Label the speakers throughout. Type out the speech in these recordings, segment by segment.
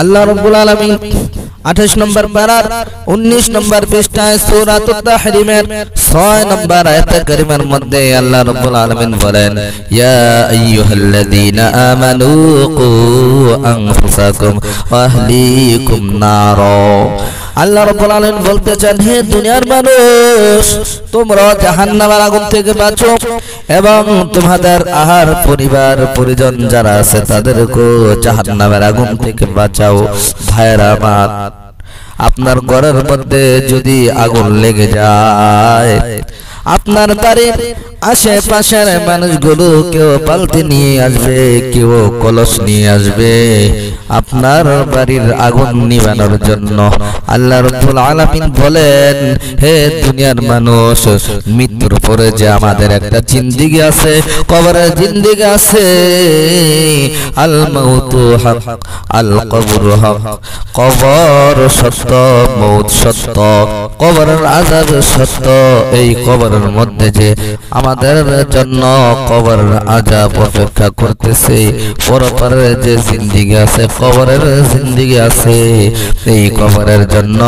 Speaker 1: আল্লাহ রাব্বুল আলামিন 28 নম্বর পারার 19 নম্বর পৃষ্ঠায় সূরাতুত তাহরিমের 6 নম্বর আয়াত কারিমার মধ্যে আল্লাহ রাব্বুল আলামিন বলেন, ইয়া আইয়ুহাল্লাযীনা আমানু কু আনফুসাকুম ওয়া আহলিকুম নার। আল্লাহ রাব্বুল আলামিন বলতেছেন, হে দুনিয়ার মানুষ, তোমরা জাহান্নামের আগুন থেকে বাঁচো এবং তোমাদের আহার পরিবার পরিজন যারা আছে তাদেরকে জাহান্নামের আগুন থেকে বাঁচাও। ভাইরা আমার, আপনার ঘরের মধ্যে যদি আগুন লেগে যায়, আপনার বাড়ির আশেপাশের মানুষগুলো কেউ বালতি নিয়ে আসবে, কেউ কলস নিয়ে আসবে আপনার বাড়ির আগুন নিভানোর জন্য। আল্লাহ রাব্বুল আলামিন বলেন, হে দুনিয়ার মানুষ, মৃত্যুর পরে যে আমাদের একটা জিন্দেগি আছে, কবরের জিন্দেগি আছে। আল মাউতু হক আল কবরু হক, কবর সত্য, মউত সত্য, কবরের আযাব সত্য। এই কবরের মধ্যে যে আমাদের জন্য কবরের আযাব অপেক্ষা করতেছে, পরপরে যে জিন্দেগি আছে, কবরের জিন্দেগি আছে, এই কবরের জন্য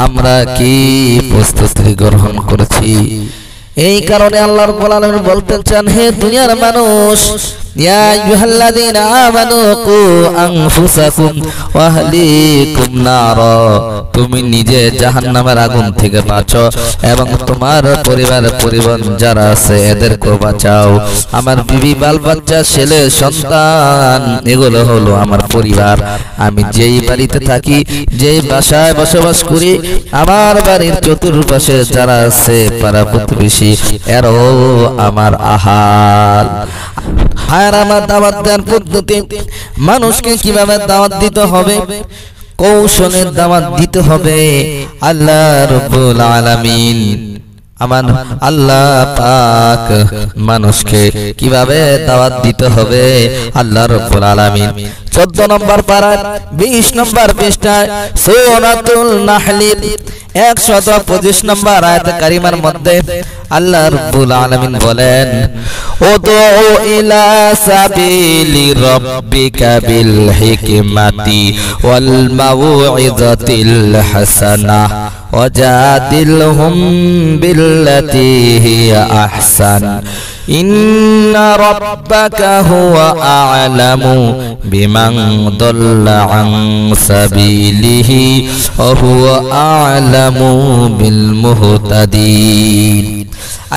Speaker 1: আমরা কি প্রস্তুতি গ্রহণ করেছি? এই কারণে আল্লাহ রাব্বুল আলামিন বলতে চান, হে দুনিয়ার মানুষ, ইয়া আইয়ুহাল্লাযীনা আমানু কু আনফুসাকুম ওয়া আহলিকুম নার, তুমি নিজে জাহান্নামের আগুন থেকে বাঁচো এবং তোমার পরিবার পরিজন যারা আছে এদেরকে বাঁচাও। আমার বিবি, বাল বাচ্চা, ছেলে সন্তান, এগুলো হলো আমার পরিবার। আমি যেই বাড়িতে থাকি, যেই বাসায় বসবাস করি, আমার বাড়ির চতুর্পাশে যারা আছে পাড়া প্রতিবেশী, এরও আমার আহাল। আর আমার দাওয়াত দেওয়ার পদ্ধতি, মানুষকে কিভাবে দাওয়াত দিতে হবে, কৌশলের দাওয়াত দিতে হবে। আল্লাহ রাব্বুল আলামিন, আমার আল্লাহ পাক মানুষকে কিভাবে দাওয়াত দিতে হবে, আল্লাহ রাব্বুল আলামিন 14 নম্বর পারায় 20 নম্বর পৃষ্ঠায় সূরাতুল নাহলের 125 নম্বর আয়াত কারিমার মধ্যে আল্লাহ রাব্বুল আলামিন বলেন, উদউ ইলা সাবিলি রাব্বিকা বিল হিকমাতি ওয়াল মাউইযাতিল হাসানাহ ওয়াজাদিলহুম বিল্লাতী হিয়া আহসান ইন্না রাব্বাকা হুয়া আ'লামু বিমান দাল্লা আন সাবিলিহি ওয়া হুয়া আ'লামু বিল মুহতাদিন।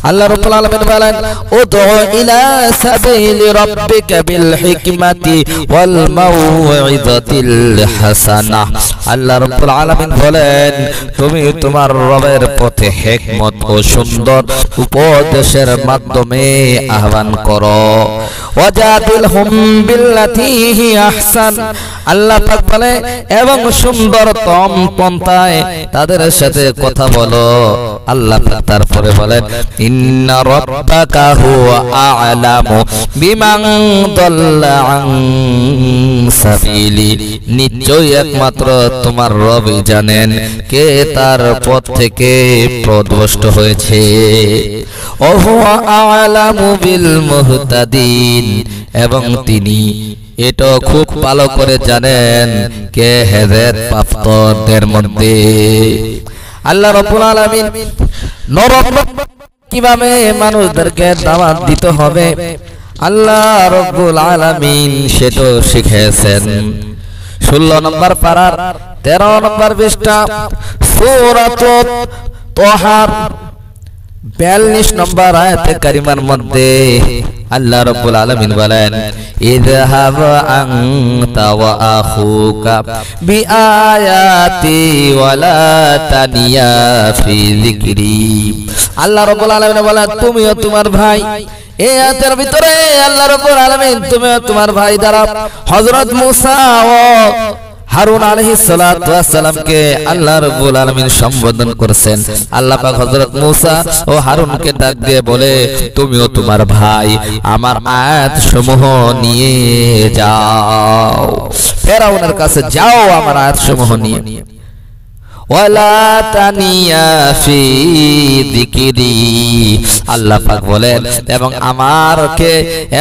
Speaker 1: আল্লাহ রাব্বুল আলামিন বলেন, উদউ ইলা সাবিলি রাব্বিকা বিল হিকমাতি ওয়াল মাউইযাতিল হাসানাহ। আল্লাহ রাব্বুল আলামিন বলেন, তুমি তোমার রবের পথে হিকমত ও সুন্দর উপদেশের মাধ্যমে আহ্বান করো। ওয়াজাদিলহুম বিল্লাতী হিয়া আহসান, আল্লাহ পাক বলে, এবং সুন্দরতম পন্থায় তাদের সাথে কথা বলো। আল্লাহ পাক তারপরে বলেন, ইন্না রাব্বাকা হুয়া আ'লামু বিমান দাল্লা আন সাবিলি, নিশ্চয়ই একমাত্র তোমার রবই জানেন কে তার পথ থেকে পথভ্রষ্ট হয়েছে। ওয়া হুয়া আ'লামু বিল মুহতাদিন, এবং তিনি এটা খুব ভালো করে জানেন কে হেদায়েত প্রাপ্তদের মধ্যে। আল্লাহ রাব্বুল আলামিন নরম কিভাবে মানুষদেরকে দাওয়াত দিতে হবে, আল্লাহ রাব্বুল আলামিন সেটা শিখিয়েছেন। 16 নম্বর পারার 13 নম্বর পৃষ্ঠা সূরাতুত তাহার 42 নম্বর আয়াতে কারিমার মধ্যে আল্লাহ রাব্বুল আলামিন বলেন, ইযহাব আনতা ওয়া আখুকা বিআয়াতি ওয়ালা তানিয়া ফি যিকরি। আল্লাহ রাব্বুল আলামিন বলেন, তুমিও তোমার ভাই, এই আয়াতের ভিতরে আল্লাহ রাব্বুল আলামিন তুমিও তোমার ভাই দ্বারা হযরত মুসা ও হারুন আলাইহিস সালাতু ওয়াস সালামকে আল্লাহ রাব্বুল আলামিন সম্বোধন করেছেন। আল্লাহ পাক হযরত মুসা ও হারুনকে ডাক দিয়ে বলে, তুমিও তোমার ভাই, আমার আয়াত সমূহ নিয়ে যাও, ফেরাউনের কাছে যাও, আমার আয়াত সমূহ নিয়ে। ওয়ালা তানিয়া ফি যিকরি, আল্লাহ পাক বলেন,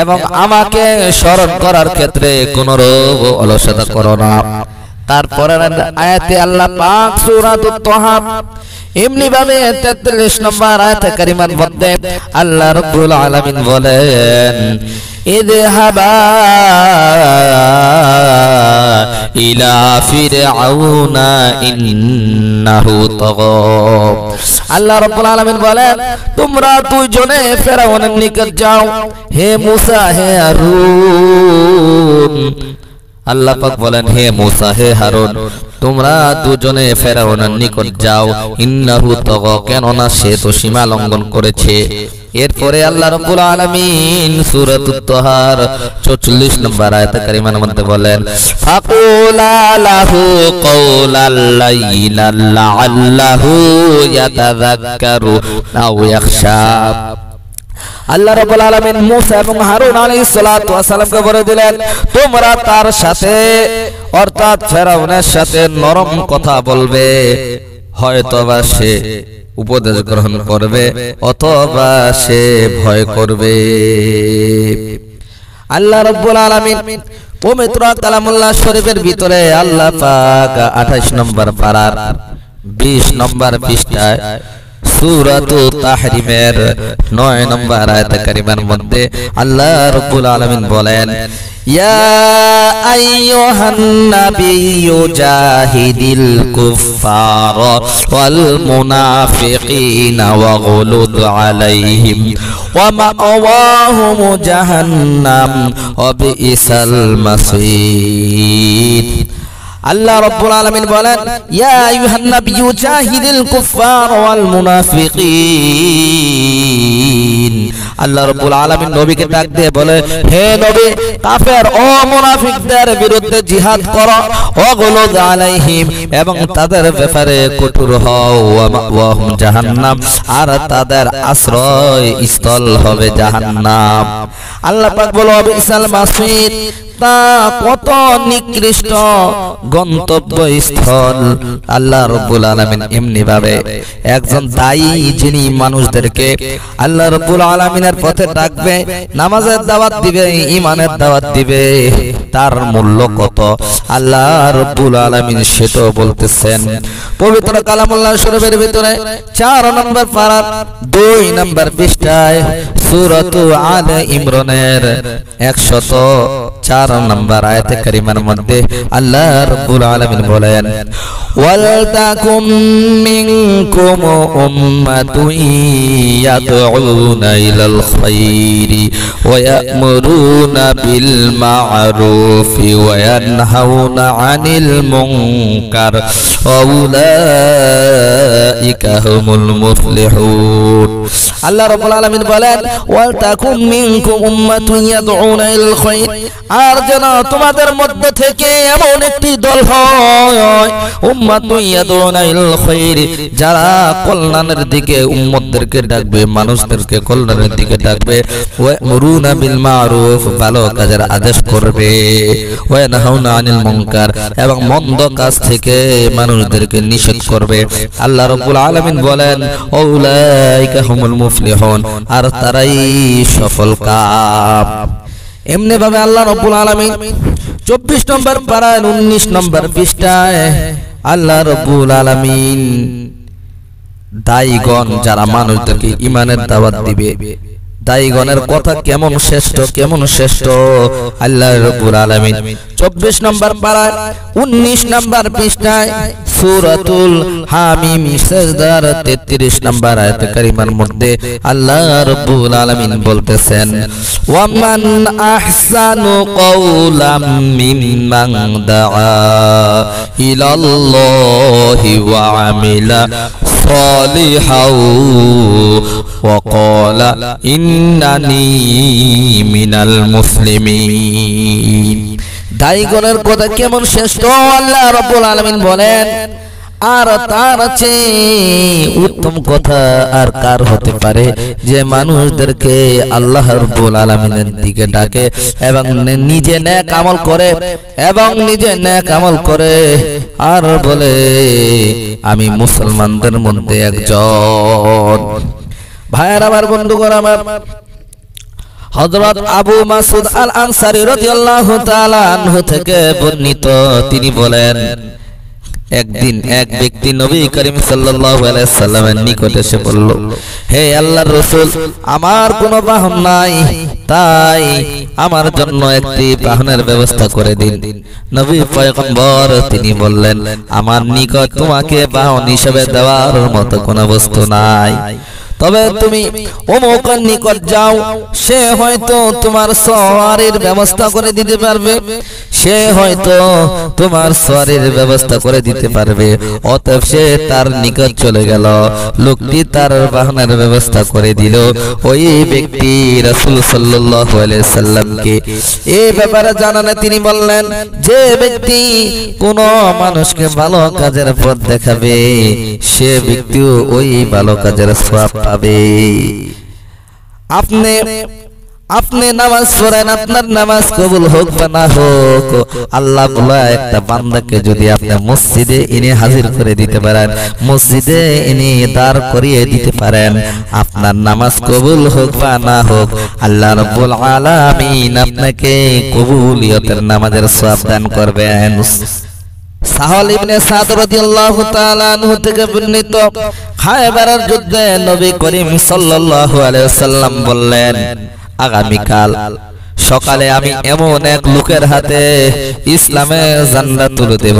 Speaker 1: এবং আমাকে স্মরণ করার ক্ষেত্রে কোন রূপ অলসতা করো না। তারপরের আয়াতে আল্লাহ পাক সূরাতুত তাহা এমনি ভাবে 43 নম্বর আয়াতে কারিমার মধ্যে আল্লাহ রাব্বুল আলামিন বলেন ইযহাবা ইলা ফিরআউনা ইন্নাহু তাগা। আল্লাহ রাব্বুল আলামিন বলেন তোমরা দুইজনে ফেরাউনের নিকট যাও, হে মূসা হে হারুন। আল্লাহ পাক বলেন হে মূসা হে হারুন তোমরা দুজনে ফেরাউনের নিকট যাও, ইন্নাহু তাগা, কেননা সে তো সীমা লঙ্ঘন করেছে। এরপরে আল্লাহ রাব্বুল আলামিন সূরাতুত তাহার 44 নম্বর আয়াতে কারিমার মধ্যে বলেন ফাকুলা লাহু কওলাল লাইলাল লাআল্লাহু ইয়াতাযাক্কারু আও ইয়াখশা। আল্লাহ রাব্বুল আলামিন মূসা এবং হারুন আলাইহিস সালাতু ওয়াস সালামকে বলে দিলেন তোমরা তার সাথে অর্থাৎ ফেরাউনের সাথে নরম কথা বলবে, হয়তোবা সে উপদেশ গ্রহণ করবে অথবা সে ভয় করবে। আল্লাহ রাব্বুল আলামিন পবিত্র কালামুল্লাহ শরীফের ভিতরে আল্লাহ পাক 28 নম্বর পারার 20 নম্বর পৃষ্ঠায় সূরাতুত তাহরিমের 9 নম্বর আয়াতে কারিমার মধ্যে আল্লাহ রাব্বুল আলামিন বলেন ইয়া আইয়ুহান নাবিয়্যু জাহিদিল কুফফার ওয়াল মুনাফিকিনা ওয়াগলুদ আলাইহিম ওয়া মা'ওয়াহুম জাহান্নাম ওয়া বিইসাল মাসীর। আল্লাহ রাব্বুল আলামিন বলেন ইয়া আইয়ুহান নাবিয়্যু জাহিদিল কুফফার ওয়াল মুনাফিকিন। আল্লাহ রাব্বুল আলামিন নবীকে ডাক দিয়ে বলে হে নবী কাফের ও মুনাফিকদের বিরুদ্ধে জিহাদ করো, ওয়াগলুদ আলাইহিম, এবং তাদের ব্যাপারে কঠোর হও, ওয়া মা'ওয়াহুম জাহান্নাম, আর তাদের আশ্রয় স্থল হবে জাহান্নাম। আল্লাহ পাক বলে বিইসাল মাসীর, তা কত নিকৃষ্ট গন্তব্য স্থল। আল্লাহ রাব্বুল আলামিন এমনি ভাবে একজন দায়ী যিনি মানুষদেরকে আল্লাহ রাব্বুল আলামিনের পথে ডাকবে, নামাজের দাওয়াত দিবে, ঈমানের দাওয়াত দিবে, তার মূল্য কত আল্লাহ রাব্বুল আলামিন সেটাও বলতেছেন পবিত্র কালামুল্লাহ শরীফের ভিতরে 4 নম্বর পারা 2 নম্বর পৃষ্ঠায় সূরাতু আলে ইমরানের 104 নম্বর আয়াতে কারিমার মধ্যে আল্লাহ রাব্বুল আলামিন বলেন ওয়াল তাকুম মিনকুম উম্মাতুন ইয়াদউনা ইলাল খায়রি ওয়া ইয়া'মুরুনা বিল মা'রুফি ওয়া ইয়ানহাউনা আনিল মুনকার ওয়া উলাইকা হুমুল মুফলিহুন। আল্লাহ রাব্বুল আলামিন বলেন ওয়াল তাকুম মিনকুম উম্মাতুন ইয়াদউনা ইলাল খায়র, আর যেন তোমাদের মধ্যে থেকে এমন একটি দল হয় উম্মাতুন ইয়াদউনা ইলাল খায়র, যারা কল্যাণের দিকে উম্মতদেরকে ডাকবে, মানুষদেরকে কল্যাণের দিকে ডাকবে, ওয়া ইয়ামুরুনা বিল মা'রুফ, ভালো কাজের আদেশ করবে, ওয়া ইয়ানহাউনা আনিল মুনকার, এবং মন্দ কাজ থেকে মানুষদেরকে নিষেধ করবে। আল্লাহ রাব্বুল আলামিন বলেন উলাইকা হুমুল মুফলিহুন, আর তারাই সফল কাম। এমনি ভাবে আল্লাহ রাব্বুল আলামিন 24 নম্বর পারায় 19 নম্বর পৃষ্ঠায় আল্লাহ রাব্বুল আলামিন দায়ীগণ যারা মানুষদেরকে ঈমানের দাওয়াত দিবে, দায়ীগণের কথা কেমন শ্রেষ্ঠ কেমন শ্রেষ্ঠ আল্লাহ রাব্বুল আলামিন 24 নম্বর পারায় 19 নম্বর পৃষ্ঠায় সূরাতুল হামিম সাজদার 33 নম্বর আয়াত কারিমার মধ্যে আল্লাহ রাব্বুল আলামিন বলতেছেন ওয়া মান আহসানু কওলাম মিম্মান দাআ ইলাল্লাহি ওয়া আমিলা সালিহাও ওয়া ক্বালা ইন্নানি মিনাল মুসলিমিন। দায়ীগণের কথা কেমন শ্রেষ্ঠ আল্লাহ রাব্বুল আলামিন বলেন, আর তার চেয়ে উত্তম কথা আর কার হতে পারে যে মানুষদেরকে আল্লাহ রাব্বুল আলামিনের দিকে ডাকে এবং নিজে নেক আমল করে আর বলে আমি মুসলমানদের মধ্যে একজন। ভাইয়ের আমার, বন্ধুগণ আমার, হযরত আবু মাসউদ আল আনসারী রাদিয়াল্লাহু তাআলা আনহু থেকে বর্ণিত, তিনি বলেন একদিন এক ব্যক্তি নবী করিম সাল্লাল্লাহু আলাইহি সাল্লামের নিকটে এসে বলল, হে আল্লাহর রাসূল, আমার কোনো বাহন নাই, তাই আমার জন্য একটি বাহনের ব্যবস্থা করে দিন। নবী পয়গম্বর তিনি বললেন, আমার নিকট তোমাকে বাহন হিসেবে দেওয়ার মতো কোনো বস্তু নাই, তবে তুমি অমুকের নিকট যাও, সে হয়তো তোমার সওয়ারির ব্যবস্থা করে দিতে পারবে, সে হয়তো তোমার সওয়ারির ব্যবস্থা করে দিতে পারবে। অতএব সে তার নিকট চলে গেল, লোকটি তার বাহনের ব্যবস্থা করে দিল। ওই ব্যক্তি রাসূল সাল্লাল্লাহু আলাইহি সাল্লামকে এই ব্যাপারে জানালে তিনি বললেন, যে ব্যক্তি কোন মানুষকে ভালো কাজের পথ দেখাবে, সে ব্যক্তিও ওই ভালো কাজের সওয়াব পাবে। আপনি নামাজ পড়েন, আপনার নামাজ কবুল হোক বা না হোক, আল্লাহ বলা একটা বান্দাকে যদি আপনি মসজিদে এনে হাজির করে দিতে পারেন, মসজিদে এনে দাঁড় করিয়ে দিতে পারেন, আপনার নামাজ কবুল হোক বা না হোক, আল্লাহ রাব্বুল আলামিন আপনাকে কবুলিয়তের নামাজের সওয়াব দান করবেন। সাহল ইবনে সাদ রাদিয়াল্লাহু তাআলা আনহু থেকে বর্ণিত, খায়বারের যুদ্ধে নবী করিম সাল্লাল্লাহু আলাইহি ওয়াসাল্লাম বললেন, আগামীকাল সকালে আমি এমন এক লোকের হাতে ইসলামের ঝান্ডা তুলে দেব,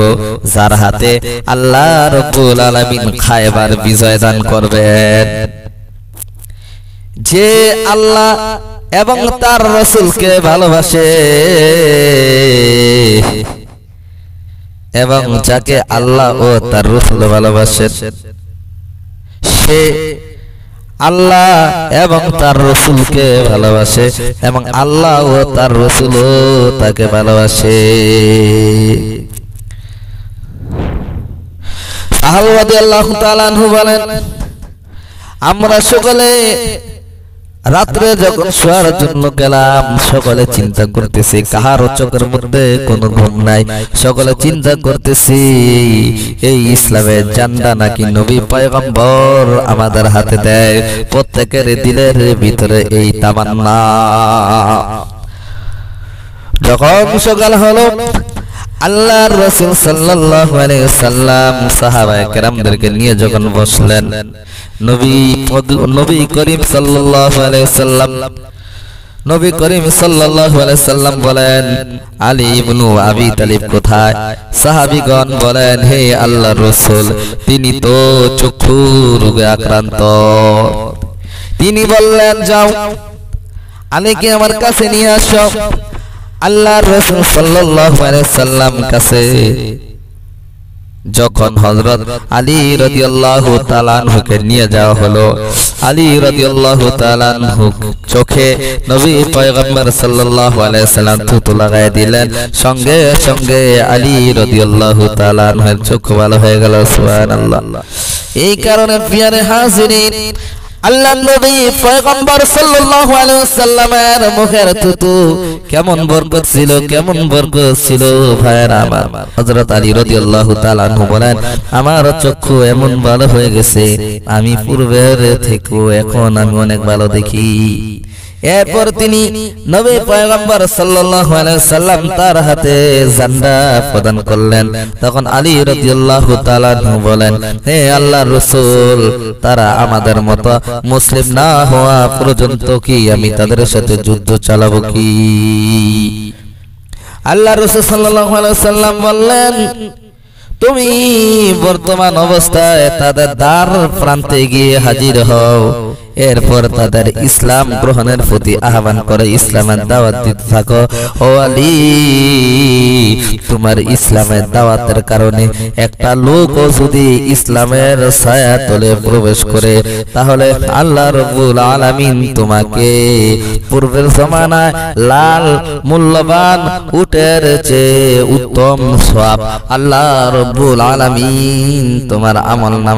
Speaker 1: যার হাতে আল্লাহ রাব্বুল আলামিন খায়বার বিজয় দান করবেন। যে আল্লাহ এবং তার রাসূলকে ভালোবাসে এবং যাকে আল্লাহ ও তার রাসূল ভালোবাসেন, সে আল্লাহ এবং তার রাসূলকে ভালোবাসে এবং আল্লাহ ও তার রাসূলও তাকে ভালোবাসে। সাহাবা রাদিয়াল্লাহু তাআলা আনহু বলেন, আমরা সকলে রাত্রে যখন শোয়ার জন্য গেলাম, সকলে চিন্তা করতেছি, কাহারও চোখের মধ্যে কোনো ঘুম নাই, সকলে চিন্তা করতেছি এই ইসলামের ঝান্ডা নাকি নবী পয়গম্বর আমাদের হাতে দেয়। প্রত্যেকের দিলের ভিতরে এই তামান্না। যখন সকাল হলো, আল্লাহর রাসূল সাল্লাল্লাহু আলাইহি ওয়াসাল্লাম সাহাবায়ে কেরামদেরকে নিয়ে যখন বসলেন, নবী করিম সাল্লাল্লাহু আলাইহি ওয়াসাল্লাম বলেন, আলী ইবনে আবি তালিব কোথায়? সাহাবীগণ বলেন, হে আল্লাহর রাসূল, তিনি তো চক্ষু রোগে আক্রান্ত। তিনি বললেন, যাও আলীকে আমার কাছে নিয়ে আসো। আল্লাহর রাসূল সাল্লাল্লাহু আলাইহি ওয়াসাল্লাম কাছে যখন হযরত আলী রাদিয়াল্লাহু তাআলা আনহুকে নিয়ে যাওয়া হলো, আলী রাদিয়াল্লাহু তাআলা আনহু চোখে নবী পয়গম্বর সাল্লাল্লাহু আলাইহি ওয়াসাল্লাম থুতু লাগায় দিলেন, সঙ্গে সঙ্গে আলী রাদিয়াল্লাহু তাআলা আনহুর চোখ ভালো হয়ে গেল। সুবহানাল্লাহ। এই কারণে প্রিয় হাজিরিন, আল্লাহর নবী পয়গম্বর সাল্লাল্লাহু আলাইহি ওয়াসাল্লামের মুখের থুতু কেমন বরকত ছিল, কেমন বরকত ছিল ভাইরা আমার। হযরত আলী রাদিয়াল্লাহু তাআলা আনহু বলেন, আমার চক্ষু এমন ভালো হয়ে গেছে, আমি পূর্বের থেকেও এখন আমি অনেক ভালো দেখি। এরপর তিনি নবী পয়গম্বর সাল্লাল্লাহু আলাইহি ওয়াসাল্লাম তার হাতে ঝান্ডা প্রদান করলেন। তখন আলী রাদিয়াল্লাহু তাআলা বলেন, হে আল্লাহর রাসূল, তারা আমাদের মতো মুসলিম না হওয়া পর্যন্ত কি আমি তাদের সাথে যুদ্ধ চালাবো কি? আল্লাহর রাসূল সাল্লাল্লাহু আলাইহি ওয়াসাল্লাম বললেন, তুমি বর্তমান অবস্থায় তাদের দ্বার প্রান্তে গিয়ে হাজির হও, এরপর তাদের ইসলাম গ্রহণের প্রতি আহ্বান করে ইসলামের দাওয়াত দিতে থাকো। ও আলী, তোমার ইসলামের দাওয়াতের কারণে একটা লোকও যদি ইসলামের ছায়াতলে প্রবেশ করে, তাহলে আল্লাহ রাব্বুল আলামিন তোমাকে পূর্বের জমানায় লাল মূল্যবান উটের চেয়ে উত্তম সওয়াব আল্লাহ রাব্বুল আলামিন তোমার আমলনামায়